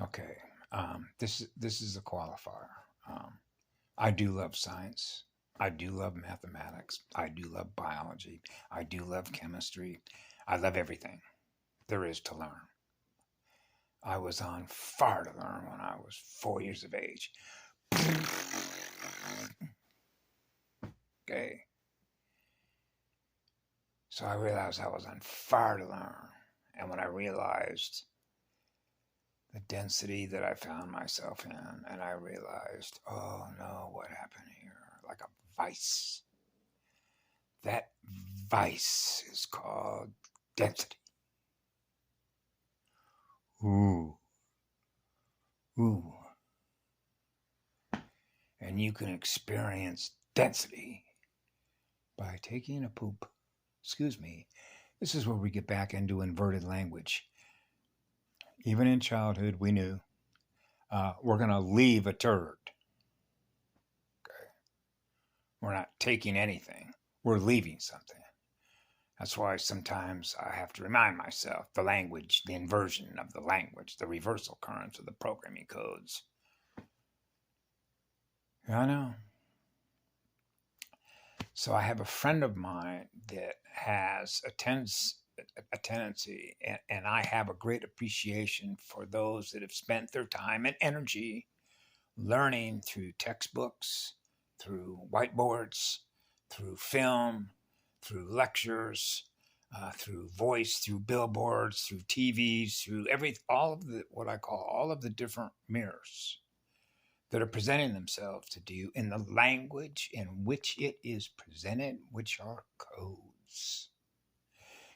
Okay. This is a qualifier. Um, I do love science. I do love mathematics. I do love biology. I do love chemistry. I love everything there is to learn. I was on fire to learn when I was 4 years of age. Okay. So I realized I was on fire to learn. And when I realized the density that I found myself in, and I realized, oh no, what happened here? Like a vice. That vice is called density. Ooh, ooh. And you can experience density by taking a poop. Excuse me. This is where we get back into inverted language. Even in childhood, we knew we're going to leave a turd. Okay? We're not taking anything, we're leaving something. That's why sometimes I have to remind myself the language, the inversion of the language, the reversal currents of the programming codes. I know. So I have a friend of mine that has a tendency, and I have a great appreciation for those that have spent their time and energy learning through textbooks, through whiteboards, through film, through lectures, through voice, through billboards, through TVs, through all of the what I call all of the different mirrors that are presenting themselves to you in the language in which it is presented, which are codes.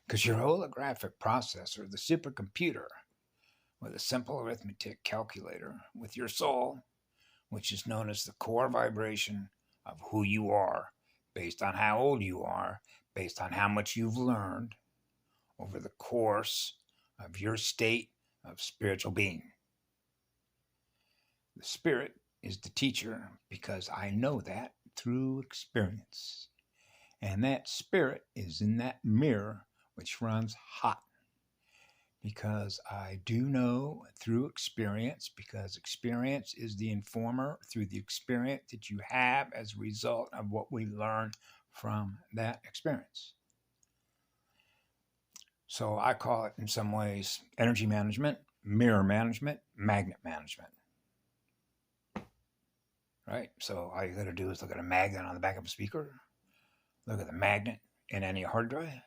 Because your holographic processor, the supercomputer, with a simple arithmetic calculator, with your soul, which is known as the core vibration of who you are, based on how old you are, based on how much you've learned over the course of your state of spiritual being. The spirit is the teacher because I know that through experience. And that spirit is in that mirror which runs hot because I do know through experience, because experience is the informer through the experience that you have as a result of what we learn from that experience. So I call it in some ways energy management, mirror management, magnet management. Right? So all you got to do is look at a magnet on the back of a speaker, look at the magnet in any hard drive.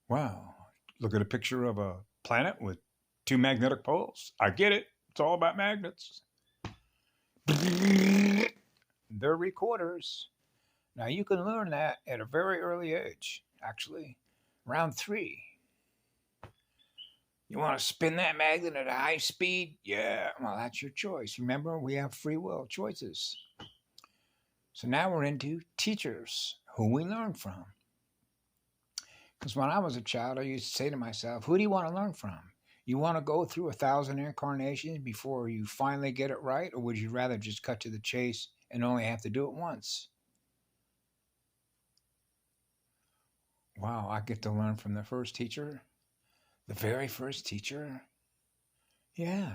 Wow. Look at a picture of a planet with two magnetic poles. I get it. It's all about magnets. They're recorders. Now you can learn that at a very early age, actually, around 3. You want to spin that magnet at a high speed? Yeah, well, that's your choice. Remember, we have free will choices. So now we're into teachers who we learn from. Because when I was a child, I used to say to myself, who do you want to learn from? You want to go through 1,000 incarnations before you finally get it right? Or would you rather just cut to the chase and only have to do it once? Wow, I get to learn from the first teacher, the very first teacher. Yeah.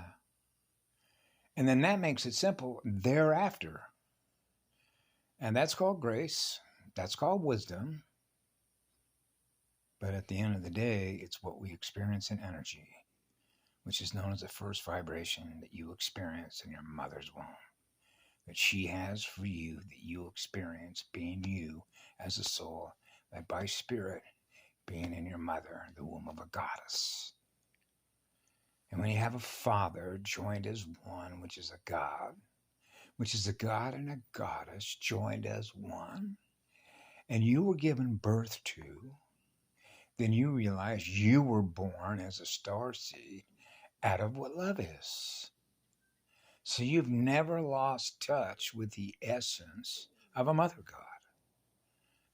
And then that makes it simple thereafter. And that's called grace. That's called wisdom. But at the end of the day, it's what we experience in energy, which is known as the first vibration that you experience in your mother's womb, that she has for you, that you experience being you as a soul, that by spirit being in your mother, the womb of a goddess. And when you have a father joined as one, which is a god, which is a god and a goddess joined as one, and you were given birth to, then you realize you were born as a star seed out of what love is. So you've never lost touch with the essence of a mother god.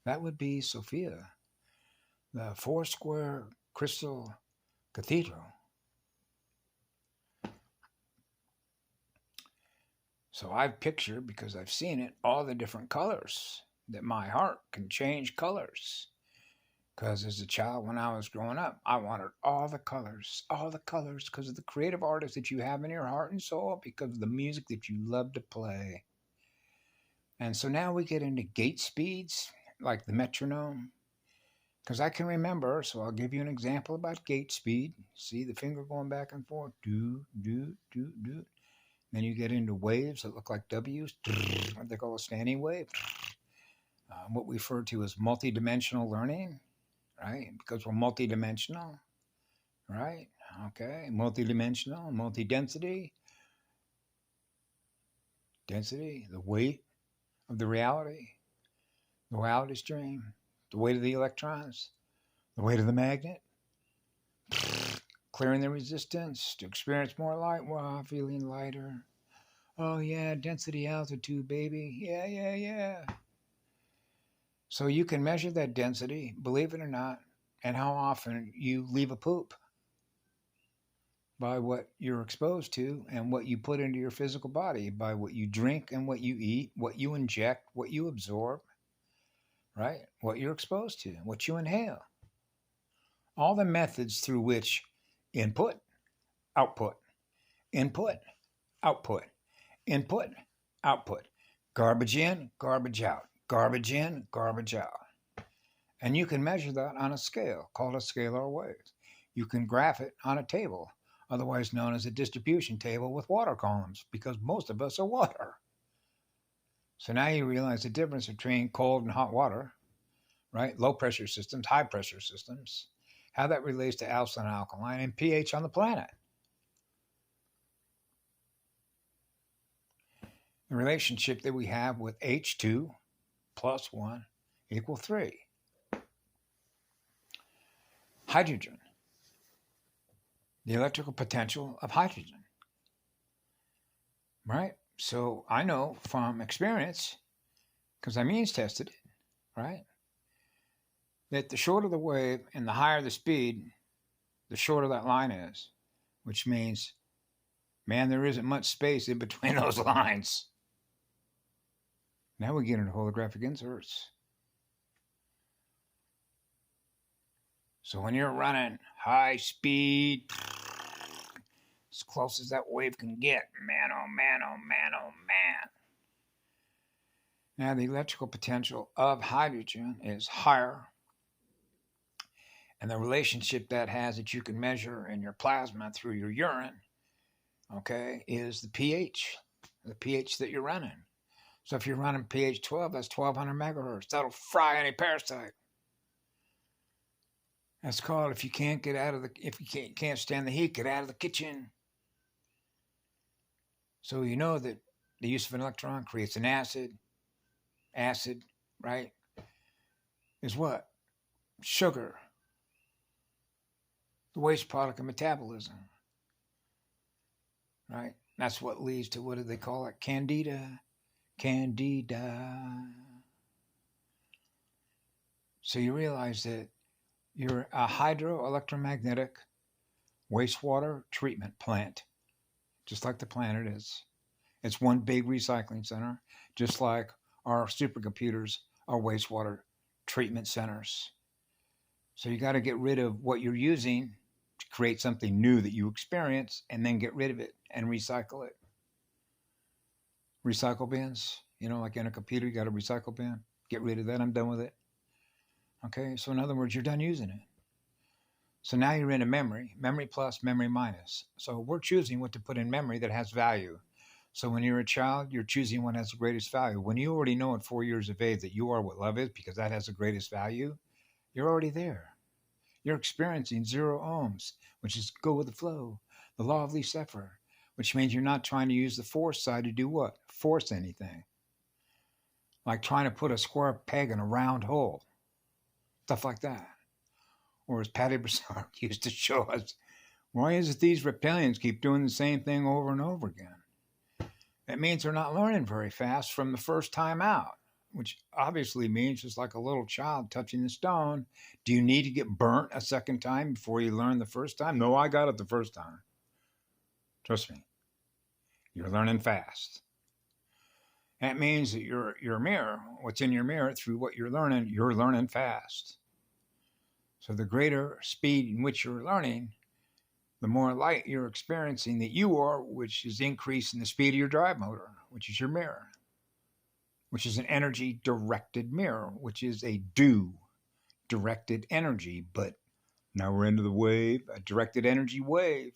That would be Sophia, the four square crystal cathedral. So I've pictured, because I've seen it, all the different colors, that my heart can change colors. Because as a child, when I was growing up, I wanted all the colors, because of the creative artist that you have in your heart and soul, because of the music that you love to play. And so now we get into gate speeds, like the metronome, because I can remember. So I'll give you an example about gate speed. See the finger going back and forth, do, do, do, do. Then you get into waves that look like W's, what they call a standing wave, what we refer to as multidimensional learning, right? Because we're multidimensional, right? Okay, multidimensional, multi-density, density, the weight of the reality stream, the weight of the electrons, the weight of the magnet, clearing the resistance to experience more light while feeling lighter. Oh yeah, density altitude, baby. Yeah, yeah, yeah. So you can measure that density, believe it or not, and how often you leave a poop by what you're exposed to and what you put into your physical body, by what you drink and what you eat, what you inject, what you absorb, right? What you're exposed to, what you inhale. All the methods through which input, output, input, output, input, output, garbage in, garbage out, garbage in, garbage out. And you can measure that on a scale called a scalar wave. You can graph it on a table, otherwise known as a distribution table with water columns, because most of us are water. So now you realize the difference between cold and hot water, right? Low pressure systems, high pressure systems, how that relates to alkaline, alkaline, and pH on the planet. The relationship that we have with H2 plus 1 equal 3. Hydrogen, the electrical potential of hydrogen, right? So I know from experience, because I means tested it, right? That the shorter the wave and the higher the speed, the shorter that line is, which means, man, there isn't much space in between those lines. Now we get into holographic inserts. So when you're running high speed, as close as that wave can get, man, oh man, oh man, oh man. Now the electrical potential of hydrogen is higher, and the relationship that has that you can measure in your plasma through your urine, okay, is the pH that you're running. So if you're running pH 12, that's 1200 megahertz. That'll fry any parasite. That's called, if you can't stand the heat, get out of the kitchen. So you know that the use of an electron creates an acid. Acid, right, is what? Sugar. The waste product of metabolism. Right? That's what leads to, what do they call it? Candida. Candida. So you realize that you're a hydroelectromagnetic wastewater treatment plant, just like the planet is. It's one big recycling center, just like our supercomputers are wastewater treatment centers. So you got to get rid of what you're using to create something new that you experience, and then get rid of it and recycle it. Recycle bins, like in a computer, you got a recycle bin. Get rid of that. I'm done with it. Okay, so in other words, you're done using it. So now you're into memory plus, memory minus. So we're choosing what to put in memory that has value. So when you're a child, you're choosing what has the greatest value. When you already know at 4 years of age that you are what love is, because that has the greatest value, you're already there. You're experiencing 0 ohms, which is go with the flow, the law of least effort, which means you're not trying to use the force side to do what? Force anything. Like trying to put a square peg in a round hole. Stuff like that. Or as Patty Broussard used to show us, why is it these reptilians keep doing the same thing over and over again? It means they're not learning very fast from the first time out, which obviously means just like a little child touching the stone. Do you need to get burnt a second time before you learn the first time? No, I got it the first time. Trust me. You're learning fast. That means that your mirror, what's in your mirror through what you're learning fast. So the greater speed in which you're learning, the more light you're experiencing that you are, which is increasing the speed of your drive motor, which is your mirror, which is an energy directed mirror, which is a directed energy. But now we're into the wave, a directed energy wave,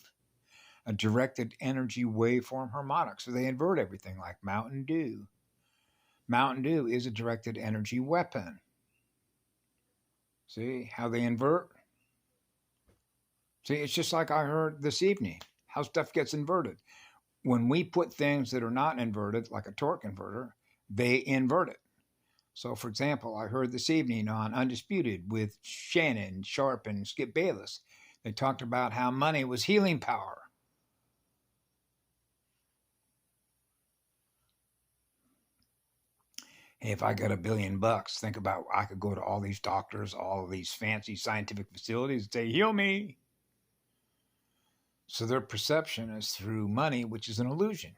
a directed energy waveform harmonic. So they invert everything like Mountain Dew. Mountain Dew is a directed energy weapon. See how they invert? See, it's just like I heard this evening, how stuff gets inverted. When we put things that are not inverted, like a torque converter, they invert it. So, for example, I heard this evening on Undisputed with Shannon Sharp and Skip Bayless. They talked about how money was healing power. Hey, if I got $1 billion, think about I could go to all these doctors, all of these fancy scientific facilities and say, heal me. So their perception is through money, which is an illusion,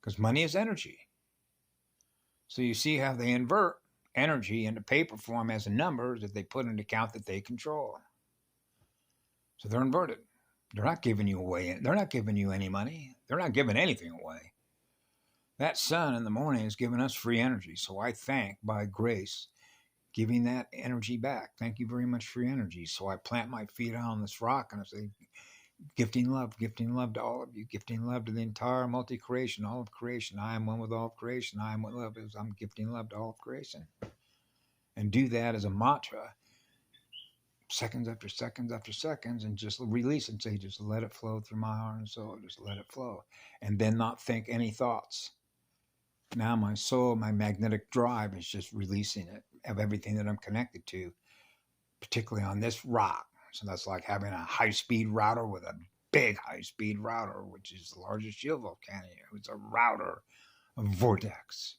because money is energy. So you see how they invert energy into paper form as a number that they put in an account that they control. So they're inverted. They're not giving you away. They're not giving you any money. They're not giving anything away. That sun in the morning is giving us free energy. So I thank, by grace, giving that energy back. Thank you very much for your energy. So I plant my feet on this rock and I say, gifting love to all of you, gifting love to the entire multi-creation, all of creation. I am one with all of creation. I am what love is. I'm gifting love to all of creation. And do that as a mantra, seconds after seconds after seconds, and just release and say, just let it flow through my heart and soul. Just let it flow. And then not think any thoughts. Now my soul, my magnetic drive is just releasing it of everything that I'm connected to, particularly on this rock. So that's like having a high-speed router with a big high-speed router, which is the largest shield volcano. It's a router, a vortex,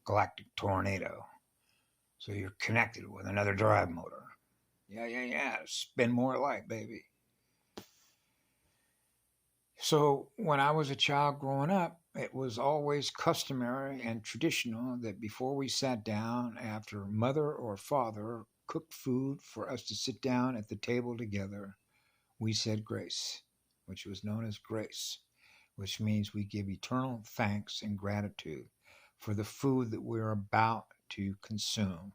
galactic tornado. So you're connected with another drive motor. Yeah. Spin more light, baby. So when I was a child growing up, it was always customary and traditional that before we sat down, after mother or father cooked food for us to sit down at the table together, we said grace, which was known as grace, which means we give eternal thanks and gratitude for the food that we're about to consume,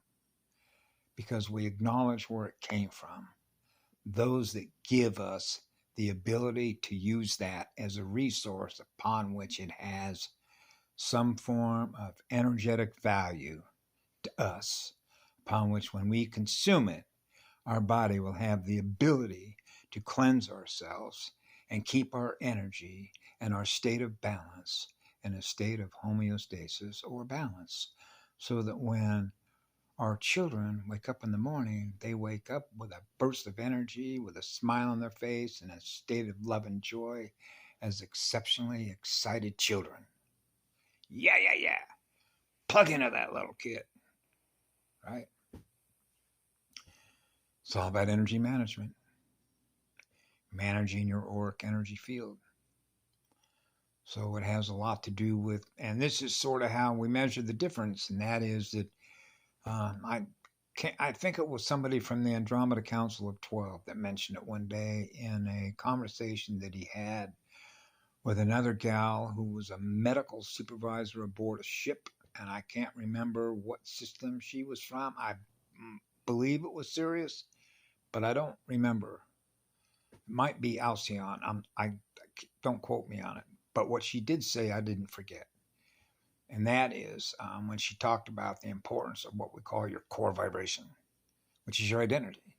because we acknowledge where it came from. Those that give us the ability to use that as a resource upon which it has some form of energetic value to us, upon which when we consume it, our body will have the ability to cleanse ourselves and keep our energy and our state of balance in a state of homeostasis or balance, so that when our children wake up in the morning, they wake up with a burst of energy, with a smile on their face, and a state of love and joy as exceptionally excited children. Yeah. Plug into that little kid, right? It's all about energy management, managing your auric energy field. So it has a lot to do with, and this is sort of how we measure the difference, and that is that I think it was somebody from the Andromeda Council of 12 that mentioned it one day in a conversation that he had with another gal who was a medical supervisor aboard a ship, and I can't remember what system she was from. I believe it was Sirius, but I don't remember. It might be Alcyon. I don't quote me on it. But what she did say, I didn't forget. And that is when she talked about the importance of what we call your core vibration, which is your identity,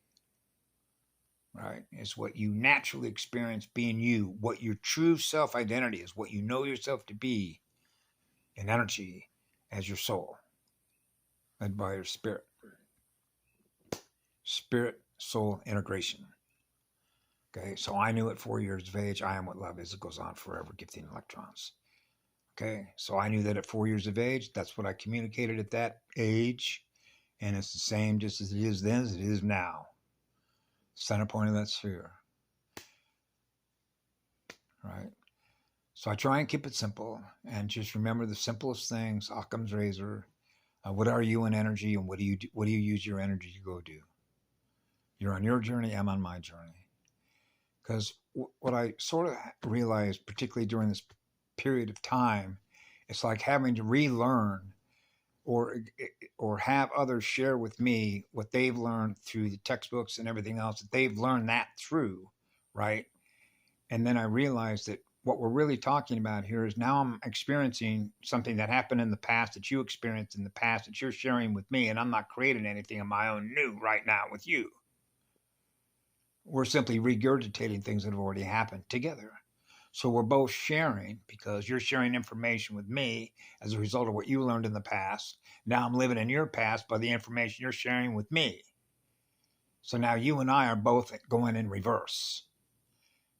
right? It's what you naturally experience being you, what your true self-identity is, what you know yourself to be in energy as your soul, led by your spirit. Spirit-soul integration. Okay, so I knew at 4 years of age, I am what love is. It goes on forever, gifting electrons. Okay, so I knew that at 4 years of age, that's what I communicated at that age. And it's the same just as it is then as it is now. Center point of that sphere. Right? So I try and keep it simple and just remember the simplest things. Occam's razor. What are you in energy, and what do you use your energy to go do? You're on your journey, I'm on my journey. Because what I sort of realized, particularly during this period of time, it's like having to relearn or have others share with me what they've learned through the textbooks and everything else that they've learned that through, right? And then I realized that what we're really talking about here is now I'm experiencing something that happened in the past that you experienced in the past that you're sharing with me, and I'm not creating anything of my own new right now with you. We're simply regurgitating things that have already happened together. So we're both sharing because you're sharing information with me as a result of what you learned in the past. Now I'm living in your past by the information you're sharing with me. So now you and I are both going in reverse.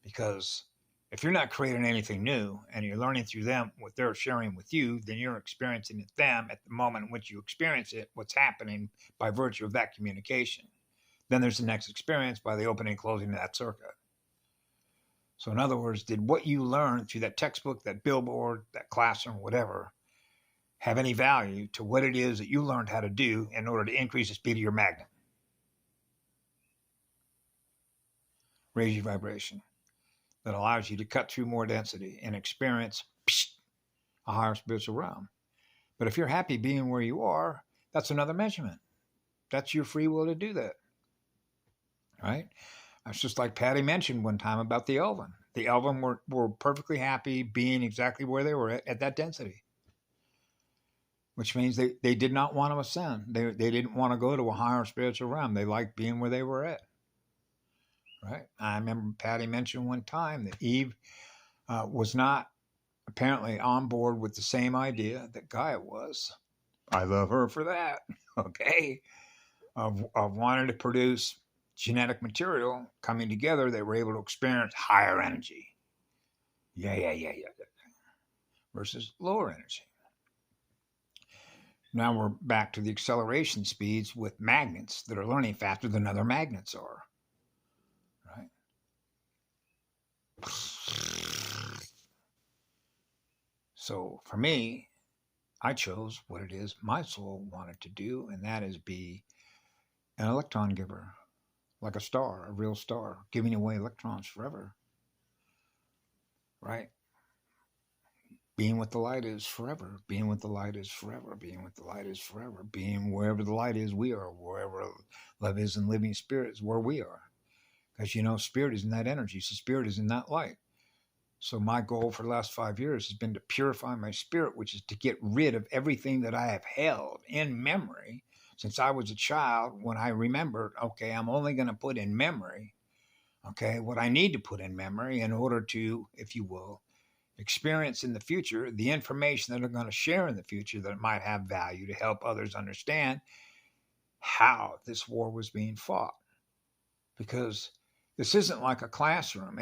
Because if you're not creating anything new and you're learning through them what they're sharing with you, then you're experiencing it them at the moment in which you experience it, what's happening by virtue of that communication. Then there's the next experience by the opening and closing of that circuit. So in other words, did what you learned through that textbook, that billboard, that classroom, whatever, have any value to what it is that you learned how to do in order to increase the speed of your magnet? Raise your vibration. That allows you to cut through more density and experience a higher spiritual realm. But if you're happy being where you are, that's another measurement. That's your free will to do that. Right? It's just like Patty mentioned one time about the Elven. The Elven were perfectly happy being exactly where they were at that density, which means they did not want to ascend. They didn't want to go to a higher spiritual realm. They liked being where they were at. Right? I remember Patty mentioned one time that Eve was not apparently on board with the same idea that Gaia was. I love her for that. Okay. Of wanting to produce genetic material coming together, they were able to experience higher energy. Yeah. Versus lower energy. Now we're back to the acceleration speeds with magnets that are learning faster than other magnets are. Right? So for me, I chose what it is my soul wanted to do, and that is be an electron giver, like a star, a real star, giving away electrons forever. Right? Being what the light is forever. Being what the light is forever. Being what the light is forever. Being wherever the light is, we are. Wherever love is and living spirit is where we are. Because, spirit is in that energy. So spirit is in that light. So my goal for the last 5 years has been to purify my spirit, which is to get rid of everything that I have held in memory since I was a child when I remembered, okay, I'm only going to put in memory, okay, what I need to put in memory in order to, if you will, experience in the future the information that I'm going to share in the future that might have value to help others understand how this war was being fought. Because this isn't like a classroom.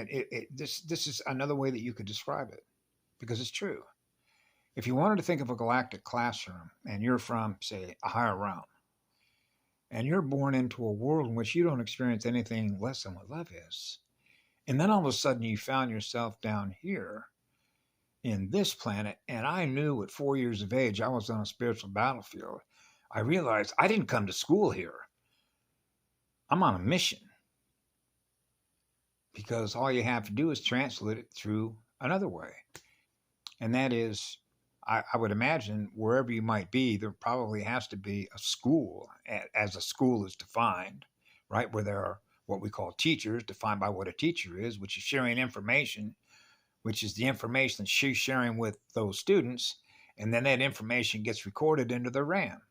This is another way that you could describe it, because it's true. If you wanted to think of a galactic classroom and you're from, say, a higher realm, and you're born into a world in which you don't experience anything less than what love is, and then all of a sudden you found yourself down here in this planet, and I knew at 4 years of age I was on a spiritual battlefield, I realized I didn't come to school here. I'm on a mission. Because all you have to do is translate it through another way. And that is, I would imagine wherever you might be, there probably has to be a school, as a school is defined, right? Where there are what we call teachers, defined by what a teacher is, which is sharing information, which is the information that she's sharing with those students. And then that information gets recorded into the RAM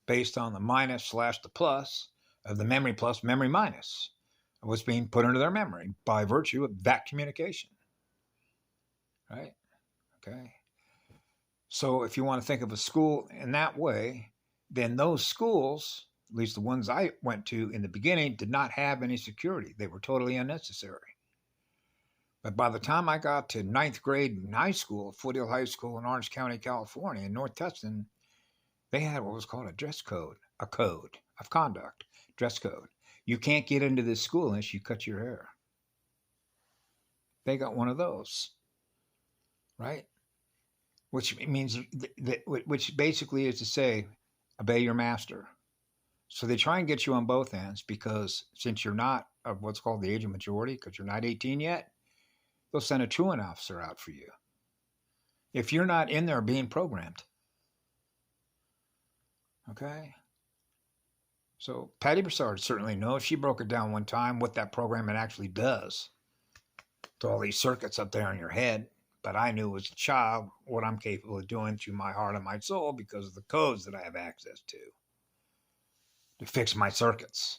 based on the minus / the plus of the memory plus, memory minus. What's being put into their memory by virtue of that communication. Right? Okay. So if you want to think of a school in that way, then those schools, at least the ones I went to in the beginning, did not have any security. They were totally unnecessary. But by the time I got to ninth grade in high school, Foothill High School in Orange County, California, in North Tustin, they had what was called a dress code, a code of conduct, dress code. You can't get into this school unless you cut your hair. They got one of those, right? Which means which basically is to say, obey your master. So they try and get you on both ends because since you're not of what's called the age of majority, because you're not 18 yet, they'll send a truant officer out for you. If you're not in there being programmed. Okay? So Patty Broussard certainly knows. She broke it down one time what that programming actually does to all these circuits up there in your head. But I knew as a child what I'm capable of doing through my heart and my soul because of the codes that I have access to fix my circuits.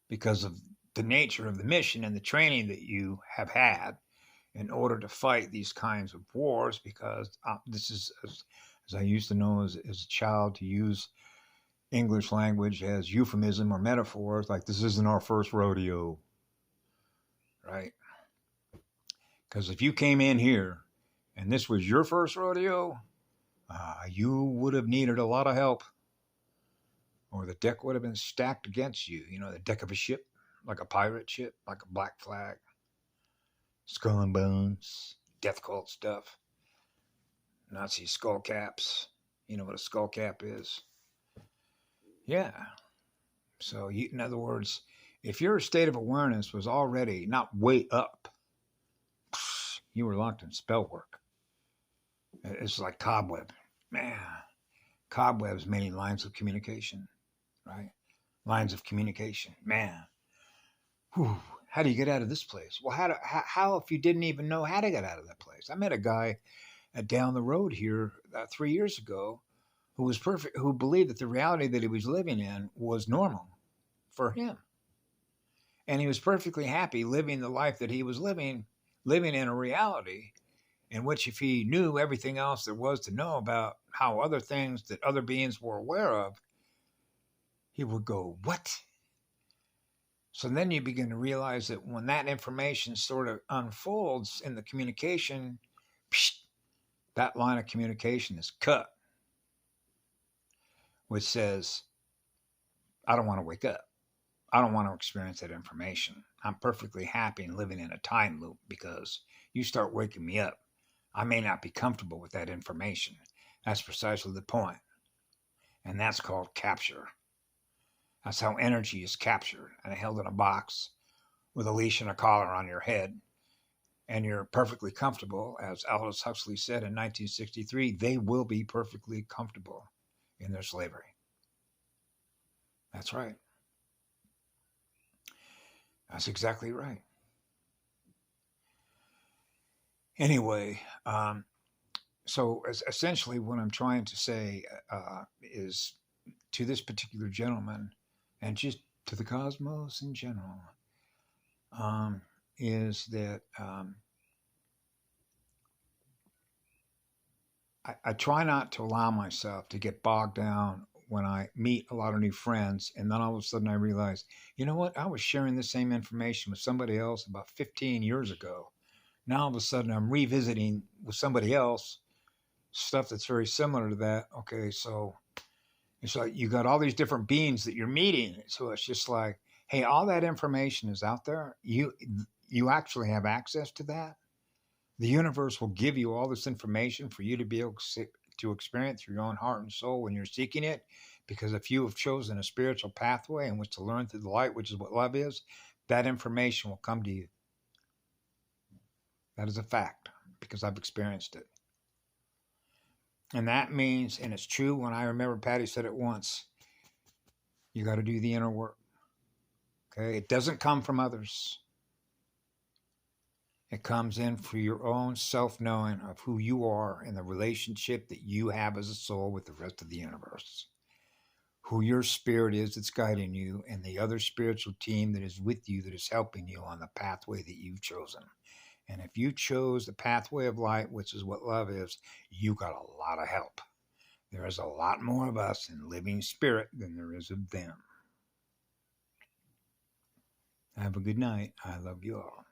Because of the nature of the mission and the training that you have had in order to fight these kinds of wars. Because this is, as I used to know as a child, to use English language as euphemism or metaphors, like this isn't our first rodeo, right? Because if you came in here and this was your first rodeo, you would have needed a lot of help, or the deck would have been stacked against you. You know, the deck of a ship, like a pirate ship, like a Black Flag, Skull and Bones, death cult stuff, Nazi skull caps. You know what a skull cap is? Yeah. So, in other words, if your state of awareness was already not way up, you were locked in spell work. It's like cobweb. Man, cobwebs meaning lines of communication, right? Lines of communication. Man, whew, how do you get out of this place? Well, how if you didn't even know how to get out of that place? I met a guy down the road here 3 years ago who was perfect, who believed that the reality that he was living in was normal for him. And he was perfectly happy living the life that he was living in a reality in which if he knew everything else there was to know about how other things that other beings were aware of, he would go, what? So then you begin to realize that when that information sort of unfolds in the communication, that line of communication is cut, which says, I don't want to wake up. I don't want to experience that information. I'm perfectly happy in living in a time loop because you start waking me up. I may not be comfortable with that information. That's precisely the point. And that's called capture. That's how energy is captured and held in a box with a leash and a collar on your head. And you're perfectly comfortable. As Aldous Huxley said in 1963, they will be perfectly comfortable in their slavery. That's right. That's exactly right. Anyway, so essentially what I'm trying to say is to this particular gentleman and just to the cosmos in general, is that I try not to allow myself to get bogged down when I meet a lot of new friends. And then all of a sudden I realize, you know what? I was sharing the same information with somebody else about 15 years ago. Now all of a sudden I'm revisiting with somebody else stuff that's very similar to that. Okay, so it's like you got all these different beings that you're meeting. So it's just like, hey, all that information is out there. You actually have access to that. The universe will give you all this information for you to be able to experience through your own heart and soul when you're seeking it. Because if you have chosen a spiritual pathway in which to learn through the light, which is what love is, that information will come to you. That is a fact because I've experienced it. And that means, and it's true when I remember Patty said it once, you got to do the inner work. Okay? It doesn't come from others. It comes in for your own self-knowing of who you are and the relationship that you have as a soul with the rest of the universe. Who your spirit is that's guiding you and the other spiritual team that is with you that is helping you on the pathway that you've chosen. And if you chose the pathway of light, which is what love is, you got a lot of help. There is a lot more of us in living spirit than there is of them. Have a good night. I love you all.